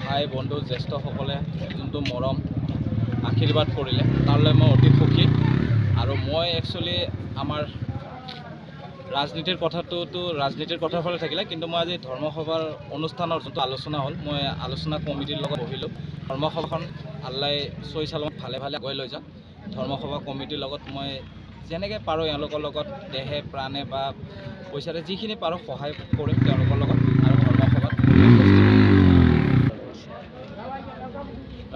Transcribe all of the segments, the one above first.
ভাই বন্ধু জ্যেষ্ঠসকলে যোনটো মৰম আশীৰ্বাদ কৰিলে তাৰলৈ মই অতি সুখী। আৰু মই একচুৱেলি আমাৰ ৰাজনীতিৰ কথাৰ ফালে থাকিলে, কিন্তু মই আজি ধৰ্মসভাৰ অনুষ্ঠানৰ যোনটো আলোচনা হ'ল, মই আলোচনা কমিটিৰ লগত বহিলোঁ। ধৰ্মসভাখন আল্লাই চৈ চালমত ভালে ভালে আগুৱাই লৈ যাওঁ। ধৰ্মসভা কমিটিৰ লগত মই যেনেকৈ পাৰোঁ এওঁলোকৰ লগত দেহে প্ৰাণে বা পইচাৰে যিখিনি পাৰোঁ সহায় কৰিম তেওঁলোকৰ লগত। আৰু ধৰ্মসভাত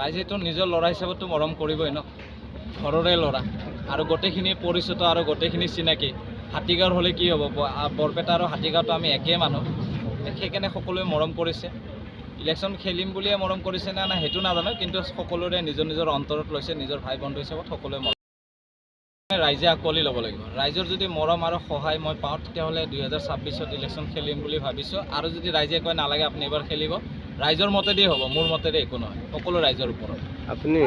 ৰাইজেতো নিজৰ ল'ৰা হিচাপততো মৰম কৰিবই ন, ঘৰৰে ল'ৰা আৰু গোটেইখিনি পৰিচিত আৰু গোটেইখিনি চিনাকি। হাতীগাঁৱৰ হ'লে কি হ'ব, বৰপেটা আৰু হাতীগাঁৱতো আমি একেই মানুহ, সেইকাৰণে সকলোৱে মৰম কৰিছে। ইলেকশ্যন খেলিম বুলিয়ে মৰম কৰিছে নে নাই সেইটো নাজানো, কিন্তু সকলোৰে নিজৰ নিজৰ অন্তৰত লৈছে, নিজৰ ভাই বন্ধু হিচাপত সকলোৱে মৰম। ৰাইজে আঁকোৱালি ল'ব লাগিব। ৰাইজৰ যদি মৰম আৰু সহায় মই পাওঁ, তেতিয়াহ'লে 2026ত ইলেকশ্যন খেলিম বুলি ভাবিছোঁ। আৰু যদি ৰাইজে কয় নালাগে আপুনি এবাৰ খেলিব, ৰাইজৰ মতেদি হ'ব, মোৰ মতেদি একো নহয়, সকলো ৰাইজৰ ওপৰত। আপুনি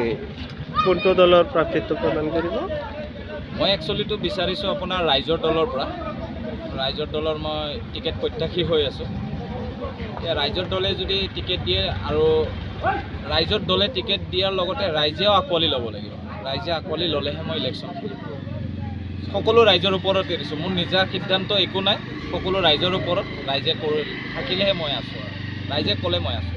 কোনটো দলৰ প্ৰাৰ্থিত্ব প্ৰদান কৰিব? মই একচুৱেলিটো বিচাৰিছোঁ আপোনাৰ ৰাইজৰ দলৰ পৰা। ৰাইজৰ দলৰ মই টিকেট প্ৰত্যাশী হৈ আছোঁ। এতিয়া ৰাইজৰ দলে যদি টিকেট দিয়ে আৰু ৰাইজৰ দলে টিকেট দিয়াৰ লগতে ৰাইজেও আঁকোৱালি ল'ব লাগিব। ৰাইজে আঁকোৱালি ল'লেহে মই ইলেকশ্যন খেলিম। সকলো ৰাইজৰ ওপৰত এৰিছোঁ, মোৰ নিজা সিদ্ধান্ত একো নাই, সকলো ৰাইজৰ ওপৰত। ৰাইজে থাকিলেহে মই আছোঁ, ৰাইজে ক'লে মই আছোঁ।